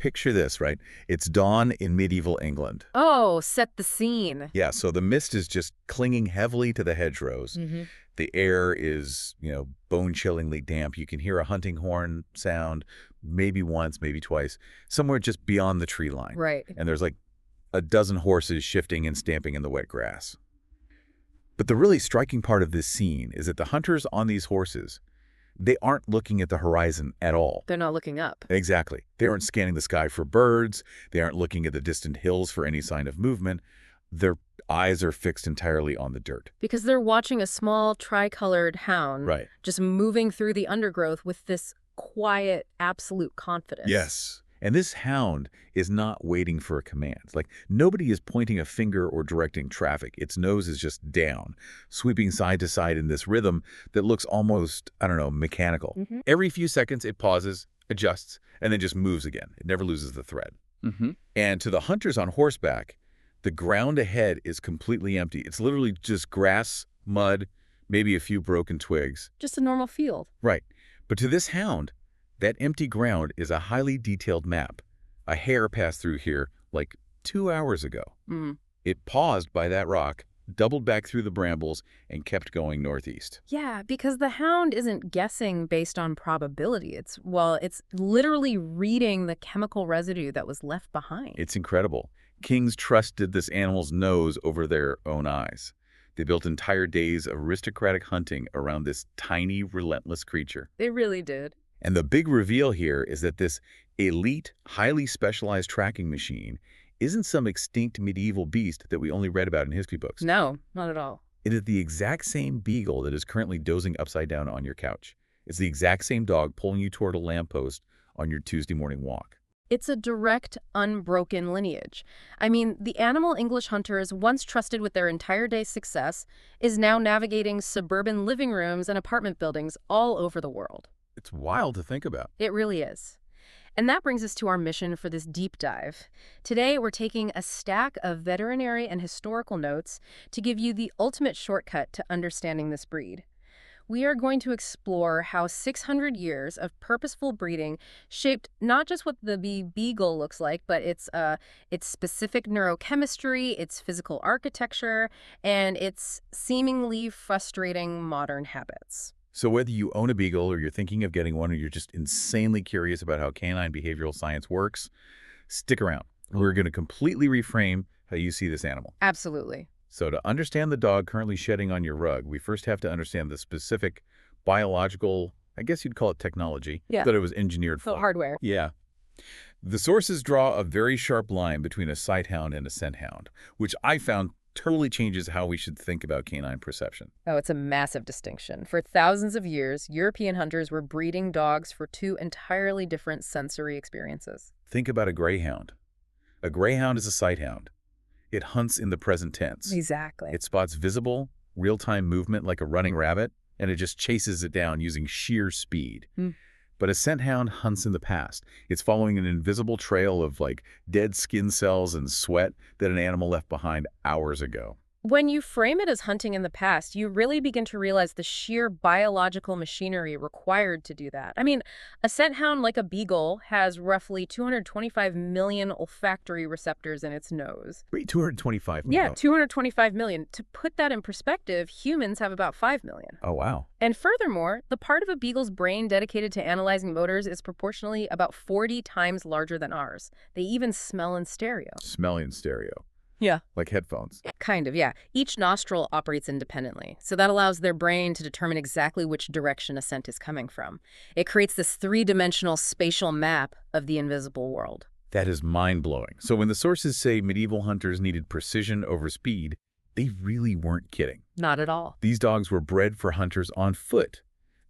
picture this, right? It's dawn in medieval England. Oh, set the scene. Yeah, so the mist is just clinging heavily to the hedgerows. The air is, bone-chillingly damp. You can hear a hunting horn sound maybe once, maybe twice, somewhere just beyond the tree line. Right. And there's like a dozen horses shifting and stamping in the wet grass. But the really striking part of this scene is that the hunters on these horses, they aren't looking at the horizon at all. They're not looking up. Exactly. They aren't scanning the sky for birds. They aren't looking at the distant hills for any sign of movement. Their eyes are fixed entirely on the dirt. Because they're watching a small tricolored hound just moving through the undergrowth with this quiet, absolute confidence. Yes. And this hound is not waiting for a command. Like, nobody is pointing a finger or directing traffic. Its nose is just down, sweeping side to side in this rhythm that looks almost, mechanical. Every few seconds, it pauses, adjusts, and then just moves again. It never loses the thread. And to the hunters on horseback, the ground ahead is completely empty. It's literally just grass, mud, maybe a few broken twigs. Just a normal field. Right. But to this hound, that empty ground is a highly detailed map. A hare passed through here like 2 hours ago. It paused by that rock, doubled back through the brambles, and kept going northeast. Yeah, because the hound isn't guessing based on probability. It's literally reading the chemical residue that was left behind. It's incredible. Kings trusted this animal's nose over their own eyes. They built entire days of aristocratic hunting around this tiny, relentless creature. They really did. And the big reveal here is that this elite, highly specialized tracking machine isn't some extinct medieval beast that we only read about in history books. No, not at all. It is the exact same beagle that is currently dozing upside down on your couch. It's the exact same dog pulling you toward a lamppost on your Tuesday morning walk. It's a direct, unbroken lineage. I mean, the animal English hunters once trusted with their entire day's success is now navigating suburban living rooms and apartment buildings all over the world. It's wild to think about. It really is. And that brings us to our mission for this deep dive. Today, we're taking a stack of veterinary and historical notes to give you the ultimate shortcut to understanding this breed. We are going to explore how 600 years of purposeful breeding shaped not just what the beagle looks like, but its specific neurochemistry, its physical architecture, and its seemingly frustrating modern habits. So whether you own a beagle or you're thinking of getting one or you're just insanely curious about how canine behavioral science works, stick around. We're going to completely reframe how you see this animal. Absolutely. So to understand the dog currently shedding on your rug, we first have to understand the specific biological, I guess you'd call it technology, that it was engineered for. So hardware. Yeah. The sources draw a very sharp line between a sight hound and a scent hound, which I found totally changes how we should think about canine perception. Oh, it's a massive distinction. For thousands of years, European hunters were breeding dogs for two entirely different sensory experiences. Think about a greyhound. A greyhound is a sight hound. It hunts in the present tense. Exactly. It spots visible, real-time movement like a running rabbit, and it just chases it down using sheer speed. But a scent hound hunts in the past. It's following an invisible trail of dead skin cells and sweat that an animal left behind hours ago. When you frame it as hunting in the past, you really begin to realize the sheer biological machinery required to do that. I mean, a scent hound like a beagle has roughly 225 million olfactory receptors in its nose. Wait, 225 million? Yeah, 225 million. To put that in perspective, humans have about 5 million. Oh, wow. And furthermore, the part of a beagle's brain dedicated to analyzing motors is proportionally about 40 times larger than ours. They even smell in stereo. Smell in stereo. Yeah. Like headphones. Kind of, yeah. Each nostril operates independently, so that allows their brain to determine exactly which direction a scent is coming from. It creates this three-dimensional spatial map of the invisible world. That is mind-blowing. So when the sources say medieval hunters needed precision over speed, they really weren't kidding. Not at all. These dogs were bred for hunters on foot.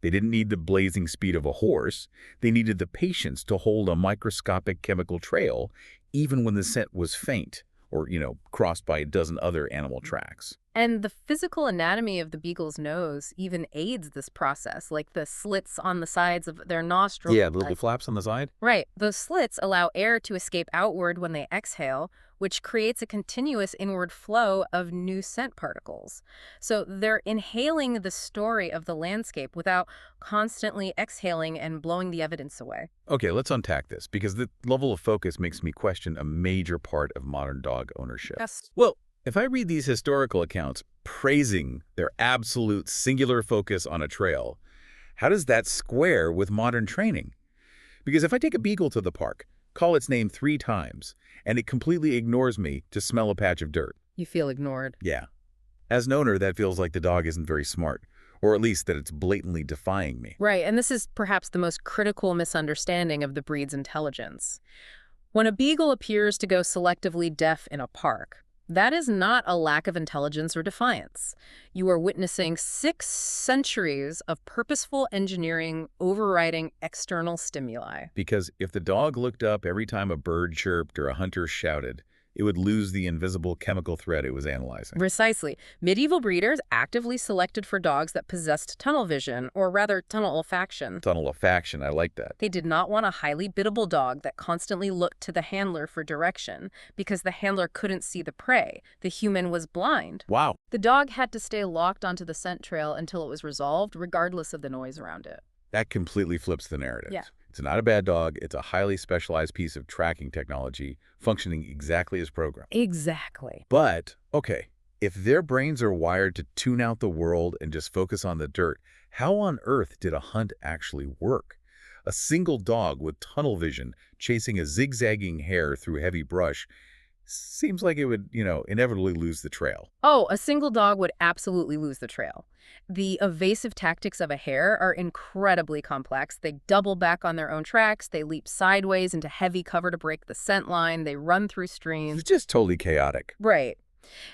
They didn't need the blazing speed of a horse. They needed the patience to hold a microscopic chemical trail, even when the scent was faint, or, crossed by a dozen other animal tracks. And the physical anatomy of the beagle's nose even aids this process, like the slits on the sides of their nostrils. Yeah, the little flaps on the side? Right. Those slits allow air to escape outward when they exhale, which creates a continuous inward flow of new scent particles. So they're inhaling the story of the landscape without constantly exhaling and blowing the evidence away. Okay, let's unpack this, because the level of focus makes me question a major part of modern dog ownership. Yes. Well, if I read these historical accounts praising their absolute singular focus on a trail, how does that square with modern training? Because if I take a beagle to the park, call its name 3 times, and it completely ignores me to smell a patch of dirt. You feel ignored. Yeah. As an owner, that feels like the dog isn't very smart, or at least that it's blatantly defying me. Right, and this is perhaps the most critical misunderstanding of the breed's intelligence. When a beagle appears to go selectively deaf in a park, that is not a lack of intelligence or defiance. You are witnessing 6 centuries of purposeful engineering overriding external stimuli. Because if the dog looked up every time a bird chirped or a hunter shouted, it would lose the invisible chemical thread it was analyzing. Precisely. Medieval breeders actively selected for dogs that possessed tunnel vision, or rather tunnel olfaction. Tunnel olfaction, I like that. They did not want a highly biddable dog that constantly looked to the handler for direction, because the handler couldn't see the prey. The human was blind. Wow. The dog had to stay locked onto the scent trail until it was resolved, regardless of the noise around it. That completely flips the narrative. Yeah. It's not a bad dog. It's a highly specialized piece of tracking technology functioning exactly as programmed. Exactly. But, okay, if their brains are wired to tune out the world and just focus on the dirt, how on earth did a hunt actually work? A single dog with tunnel vision chasing a zigzagging hare through heavy brush seems like it would, inevitably lose the trail. Oh, a single dog would absolutely lose the trail. The evasive tactics of a hare are incredibly complex. They double back on their own tracks, they leap sideways into heavy cover to break the scent line, they run through streams. It's just totally chaotic. Right.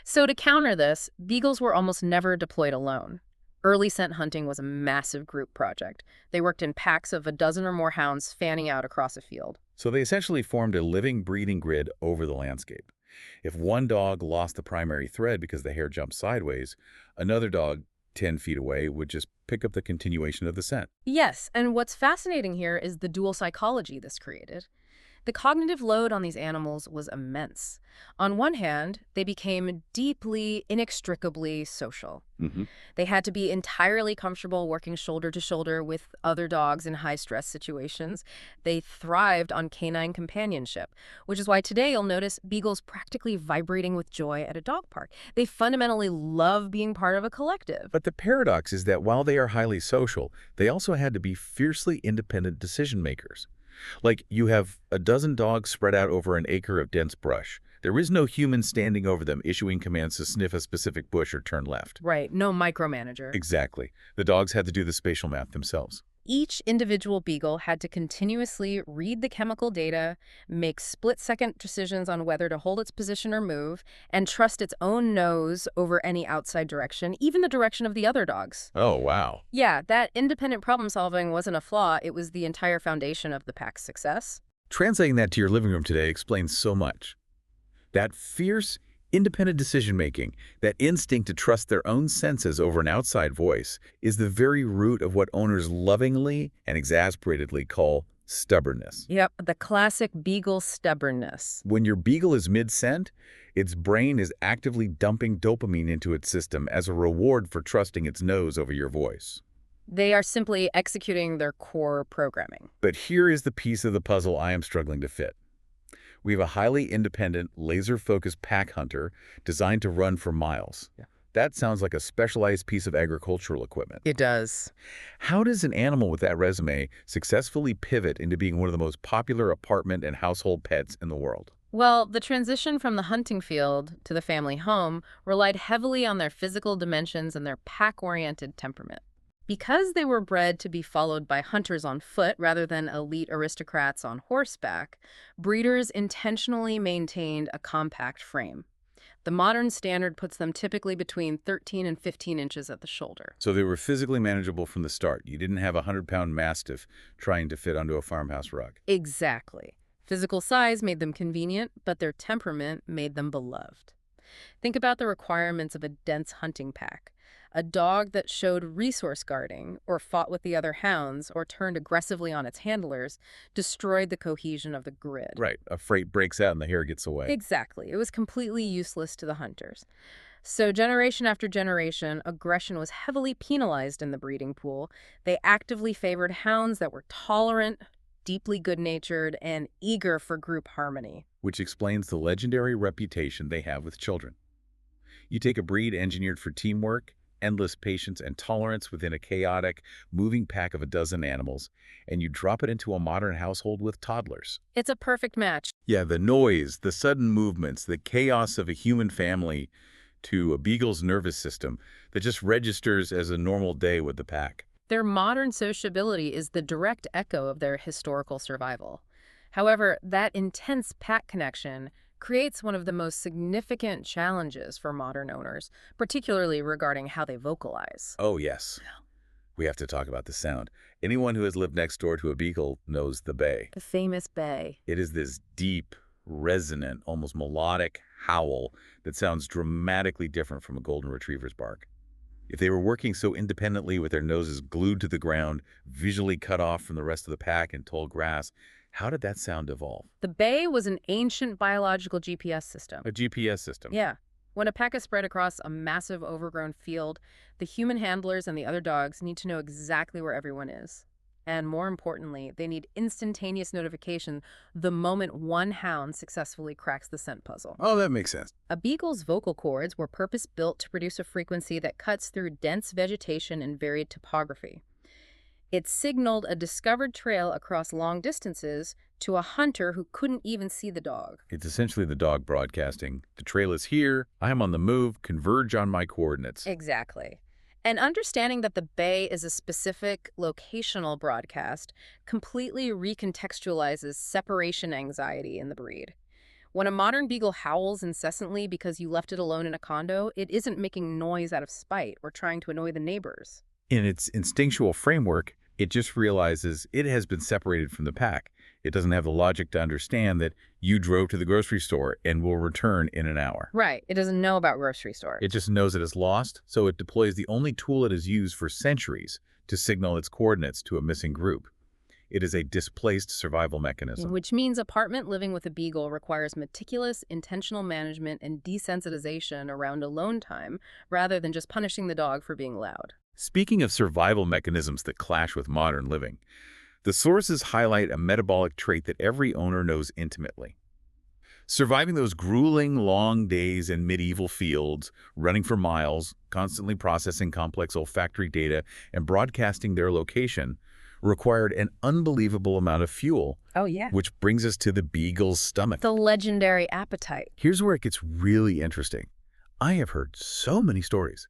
So to counter this, beagles were almost never deployed alone. Early scent hunting was a massive group project. They worked in packs of a dozen or more hounds fanning out across a field. So they essentially formed a living, breathing grid over the landscape. If one dog lost the primary thread because the hare jumped sideways, another dog 10 feet away would just pick up the continuation of the scent. Yes, and what's fascinating here is the dual psychology this created. The cognitive load on these animals was immense. On one hand, they became deeply, inextricably social. They had to be entirely comfortable working shoulder to shoulder with other dogs in high-stress situations. They thrived on canine companionship, which is why today you'll notice beagles practically vibrating with joy at a dog park. They fundamentally love being part of a collective. But the paradox is that while they are highly social, they also had to be fiercely independent decision makers. Like, you have a dozen dogs spread out over an acre of dense brush. There is no human standing over them issuing commands to sniff a specific bush or turn left. Right, no micromanager. Exactly. The dogs had to do the spatial map themselves. Each individual beagle had to continuously read the chemical data, make split-second decisions on whether to hold its position or move, and trust its own nose over any outside direction, even the direction of the other dogs. Oh, wow. Yeah, that independent problem-solving wasn't a flaw. It was the entire foundation of the pack's success. Translating that to your living room today explains so much. That fierce, independent decision-making, that instinct to trust their own senses over an outside voice, is the very root of what owners lovingly and exasperatedly call stubbornness. Yep, the classic beagle stubbornness. When your beagle is mid-scent, its brain is actively dumping dopamine into its system as a reward for trusting its nose over your voice. They are simply executing their core programming. But here is the piece of the puzzle I am struggling to fit. We have a highly independent, laser-focused pack hunter designed to run for miles. Yeah. That sounds like a specialized piece of agricultural equipment. It does. How does an animal with that resume successfully pivot into being one of the most popular apartment and household pets in the world? Well, the transition from the hunting field to the family home relied heavily on their physical dimensions and their pack-oriented temperament. Because they were bred to be followed by hunters on foot rather than elite aristocrats on horseback, breeders intentionally maintained a compact frame. The modern standard puts them typically between 13 and 15 inches at the shoulder. So they were physically manageable from the start. You didn't have a 100-pound mastiff trying to fit onto a farmhouse rug. Exactly. Physical size made them convenient, but their temperament made them beloved. Think about the requirements of a dense hunting pack. A dog that showed resource guarding, or fought with the other hounds, or turned aggressively on its handlers, destroyed the cohesion of the grid. Right. A freight breaks out and the hare gets away. Exactly. It was completely useless to the hunters. So generation after generation, aggression was heavily penalized in the breeding pool. They actively favored hounds that were tolerant, deeply good-natured, and eager for group harmony. Which explains the legendary reputation they have with children. You take a breed engineered for teamwork, endless patience and tolerance within a chaotic, moving pack of a dozen animals, and you drop it into a modern household with toddlers. It's a perfect match. Yeah, the noise, the sudden movements, the chaos of a human family to a beagle's nervous system that just registers as a normal day with the pack. Their modern sociability is the direct echo of their historical survival. However, that intense pack connection creates one of the most significant challenges for modern owners, particularly regarding how they vocalize. Oh, yes. We have to talk about the sound. Anyone who has lived next door to a beagle knows the bay. The famous bay. It is this deep, resonant, almost melodic howl that sounds dramatically different from a golden retriever's bark. If they were working so independently with their noses glued to the ground, visually cut off from the rest of the pack in tall grass, how did that sound evolve? The bay was an ancient biological GPS system. A GPS system. Yeah. When a pack is spread across a massive overgrown field, the human handlers and the other dogs need to know exactly where everyone is. And more importantly, they need instantaneous notification the moment one hound successfully cracks the scent puzzle. Oh, that makes sense. A beagle's vocal cords were purpose-built to produce a frequency that cuts through dense vegetation and varied topography. It signaled a discovered trail across long distances to a hunter who couldn't even see the dog. It's essentially the dog broadcasting. The trail is here. I am on the move. Converge on my coordinates. Exactly. And understanding that the bay is a specific locational broadcast completely recontextualizes separation anxiety in the breed. When a modern beagle howls incessantly because you left it alone in a condo, it isn't making noise out of spite or trying to annoy the neighbors. In its instinctual framework, it just realizes it has been separated from the pack. It doesn't have the logic to understand that you drove to the grocery store and will return in an hour. Right. It doesn't know about grocery store. It just knows it is lost, so it deploys the only tool it has used for centuries to signal its coordinates to a missing group. It is a displaced survival mechanism. Which means apartment living with a beagle requires meticulous, intentional management and desensitization around alone time, rather than just punishing the dog for being loud. Speaking of survival mechanisms that clash with modern living, the sources highlight a metabolic trait that every owner knows intimately. Surviving those grueling long days in medieval fields, running for miles, constantly processing complex olfactory data, and broadcasting their location required an unbelievable amount of fuel. Oh, yeah. Which brings us to the beagle's stomach. The legendary appetite. Here's where it gets really interesting. I have heard so many stories.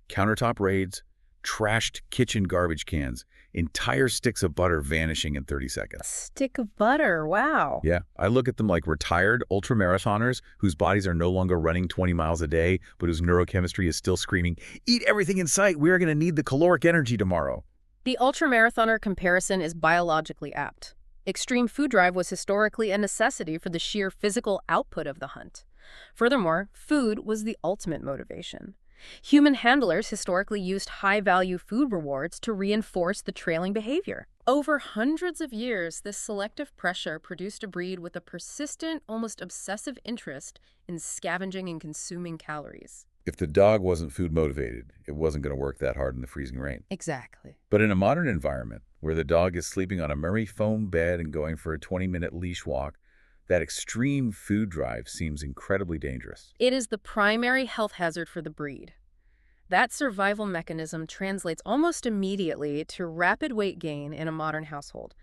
Countertop raids, trashed kitchen garbage cans, entire sticks of butter vanishing in 30 A seconds. stick of butter. Wow. Yeah, I look at them like retired ultramarathoners whose bodies are no longer running 20 miles a day, but whose neurochemistry is still screaming, eat everything in sight, we are going to need the caloric energy tomorrow. The ultramarathoner comparison is biologically apt. Extreme food drive was historically a necessity for the sheer physical output of the hunt. Furthermore, food was the ultimate motivation. Human handlers historically used high-value food rewards to reinforce the trailing behavior. Over hundreds of years, this selective pressure produced a breed with a persistent, almost obsessive interest in scavenging and consuming calories. If the dog wasn't food motivated, it wasn't going to work that hard in the freezing rain. Exactly. But in a modern environment, where the dog is sleeping on a Murray foam bed and going for a 20-minute leash walk, that extreme food drive seems incredibly dangerous. It is the primary health hazard for the breed. That survival mechanism translates almost immediately to rapid weight gain in a modern household.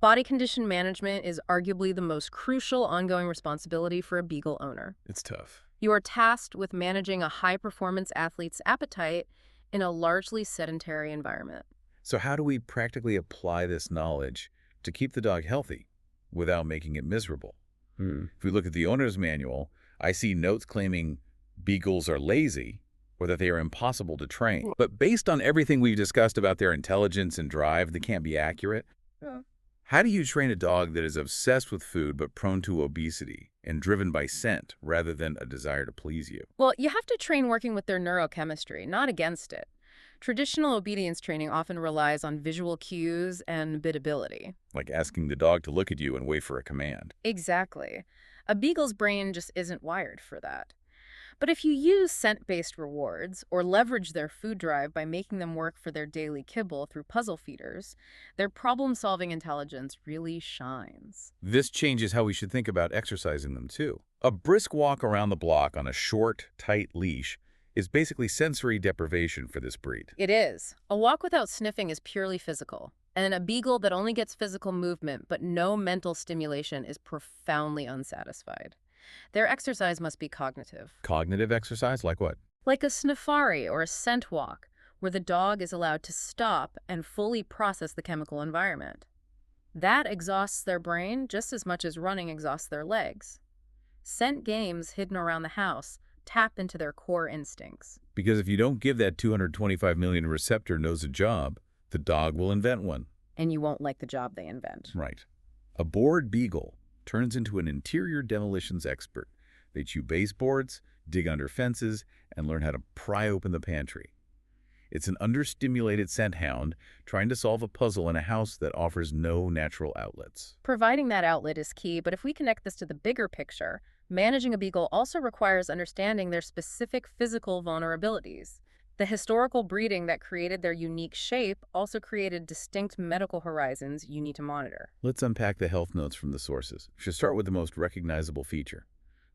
Body condition management is arguably the most crucial ongoing responsibility for a beagle owner. It's tough. You are tasked with managing a high-performance athlete's appetite in a largely sedentary environment. So how do we practically apply this knowledge to keep the dog healthy without making it miserable? If we look at the owner's manual, I see notes claiming beagles are lazy or that they are impossible to train. But based on everything we've discussed about their intelligence and drive, they can't be accurate. Yeah. How do you train a dog that is obsessed with food but prone to obesity and driven by scent rather than a desire to please you? Well, you have to train working with their neurochemistry, not against it. Traditional obedience training often relies on visual cues and biddability. Like asking the dog to look at you and wait for a command. Exactly. A beagle's brain just isn't wired for that. But if you use scent-based rewards or leverage their food drive by making them work for their daily kibble through puzzle feeders, their problem-solving intelligence really shines. This changes how we should think about exercising them, too. A brisk walk around the block on a short, tight leash is basically sensory deprivation for this breed. It is. A walk without sniffing is purely physical, and a beagle that only gets physical movement but no mental stimulation is profoundly unsatisfied. Their exercise must be cognitive. Cognitive exercise, like what? Like a sniffari or a scent walk, where the dog is allowed to stop and fully process the chemical environment. That exhausts their brain just as much as running exhausts their legs. Scent games hidden around the house tap into their core instincts. Because if you don't give that 225 million receptor nose a job, the dog will invent one. And you won't like the job they invent. Right. A bored beagle turns into an interior demolitions expert. They chew baseboards, dig under fences, and learn how to pry open the pantry. It's an understimulated scent hound trying to solve a puzzle in a house that offers no natural outlets. Providing that outlet is key, but if we connect this to the bigger picture, managing a beagle also requires understanding their specific physical vulnerabilities. The historical breeding that created their unique shape also created distinct medical horizons you need to monitor. Let's unpack the health notes from the sources. We should start with the most recognizable feature.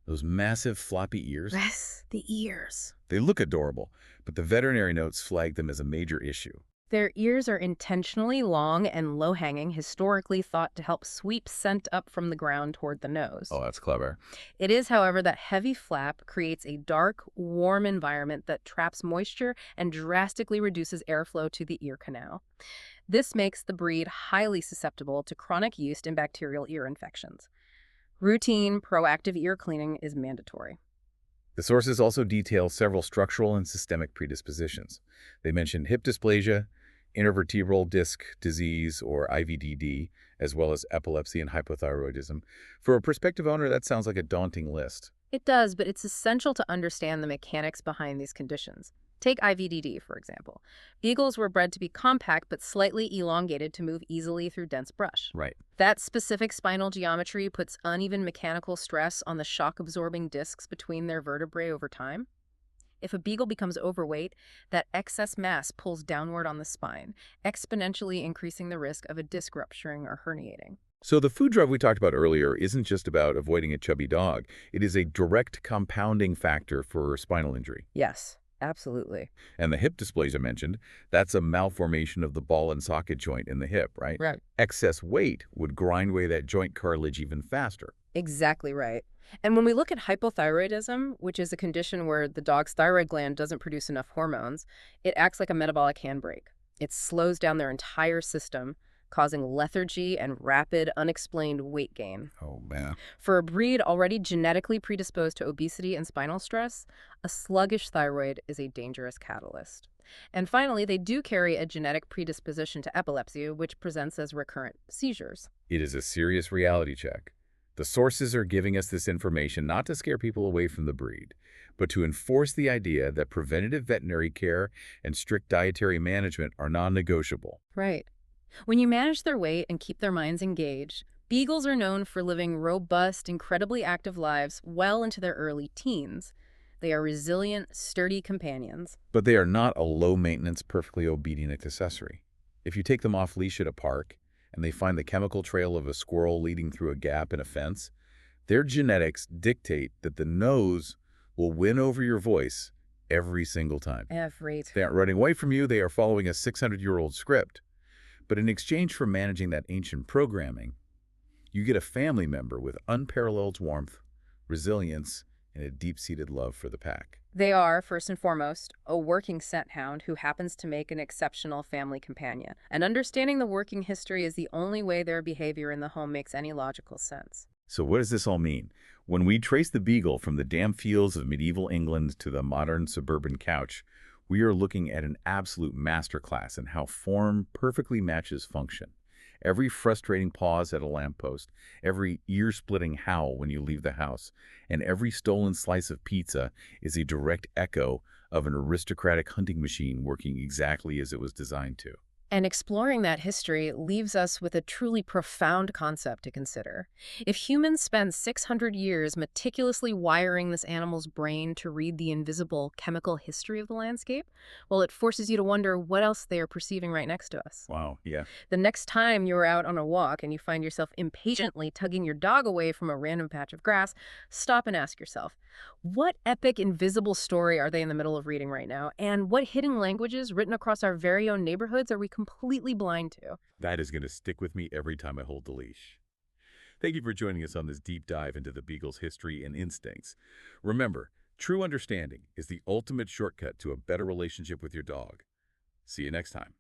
Those massive floppy ears. Yes, the ears. They look adorable, but the veterinary notes flag them as a major issue. Their ears are intentionally long and low-hanging, historically thought to help sweep scent up from the ground toward the nose. Oh, that's clever. It is, however, that heavy flap creates a dark, warm environment that traps moisture and drastically reduces airflow to the ear canal. This makes the breed highly susceptible to chronic yeast and bacterial ear infections. Routine, proactive ear cleaning is mandatory. The sources also detail several structural and systemic predispositions. They mention hip dysplasia, intervertebral disc disease, or IVDD, as well as epilepsy and hypothyroidism. For a prospective owner, that sounds like a daunting list. It does, but it's essential to understand the mechanics behind these conditions. Take IVDD, for example. Beagles were bred to be compact but slightly elongated to move easily through dense brush. Right. That specific spinal geometry puts uneven mechanical stress on the shock-absorbing discs between their vertebrae over time. If a beagle becomes overweight, that excess mass pulls downward on the spine, exponentially increasing the risk of a disc rupturing or herniating. So the food drive we talked about earlier isn't just about avoiding a chubby dog. It is a direct compounding factor for spinal injury. Yes, absolutely. And the hip dysplasia mentioned, that's a malformation of the ball and socket joint in the hip, right? Right. Excess weight would grind away that joint cartilage even faster. Exactly right. And when we look at hypothyroidism, which is a condition where the dog's thyroid gland doesn't produce enough hormones, it acts like a metabolic handbrake. It slows down their entire system, causing lethargy and rapid, unexplained weight gain. Oh, man. For a breed already genetically predisposed to obesity and spinal stress, a sluggish thyroid is a dangerous catalyst. And finally, they do carry a genetic predisposition to epilepsy, which presents as recurrent seizures. It is a serious reality check. The sources are giving us this information not to scare people away from the breed, but to enforce the idea that preventative veterinary care and strict dietary management are non-negotiable. Right. When you manage their weight and keep their minds engaged, beagles are known for living robust, incredibly active lives well into their early teens. They are resilient, sturdy companions. But they are not a low-maintenance, perfectly obedient accessory. If you take them off leash at a park, and they find the chemical trail of a squirrel leading through a gap in a fence, their genetics dictate that the nose will win over your voice every single time. They aren't running away from you, they are following a 600-year-old script. But in exchange for managing that ancient programming, you get a family member with unparalleled warmth, resilience, and a deep-seated love for the pack. They are, first and foremost, a working scent hound who happens to make an exceptional family companion. And understanding the working history is the only way their behavior in the home makes any logical sense. So what does this all mean? When we trace the beagle from the damp fields of medieval England to the modern suburban couch, we are looking at an absolute masterclass in how form perfectly matches function. Every frustrating pause at a lamppost, every ear-splitting howl when you leave the house, and every stolen slice of pizza is a direct echo of an aristocratic hunting machine working exactly as it was designed to. And exploring that history leaves us with a truly profound concept to consider. If humans spend 600 years meticulously wiring this animal's brain to read the invisible chemical history of the landscape, well, it forces you to wonder what else they are perceiving right next to us. Wow, yeah. The next time you're out on a walk and you find yourself impatiently tugging your dog away from a random patch of grass, stop and ask yourself, what epic invisible story are they in the middle of reading right now? And what hidden languages written across our very own neighborhoods are we completely blind to? That is going to stick with me every time I hold the leash. Thank you for joining us on this deep dive into the Beagle's history and instincts. Remember, true understanding is the ultimate shortcut to a better relationship with your dog. See you next time.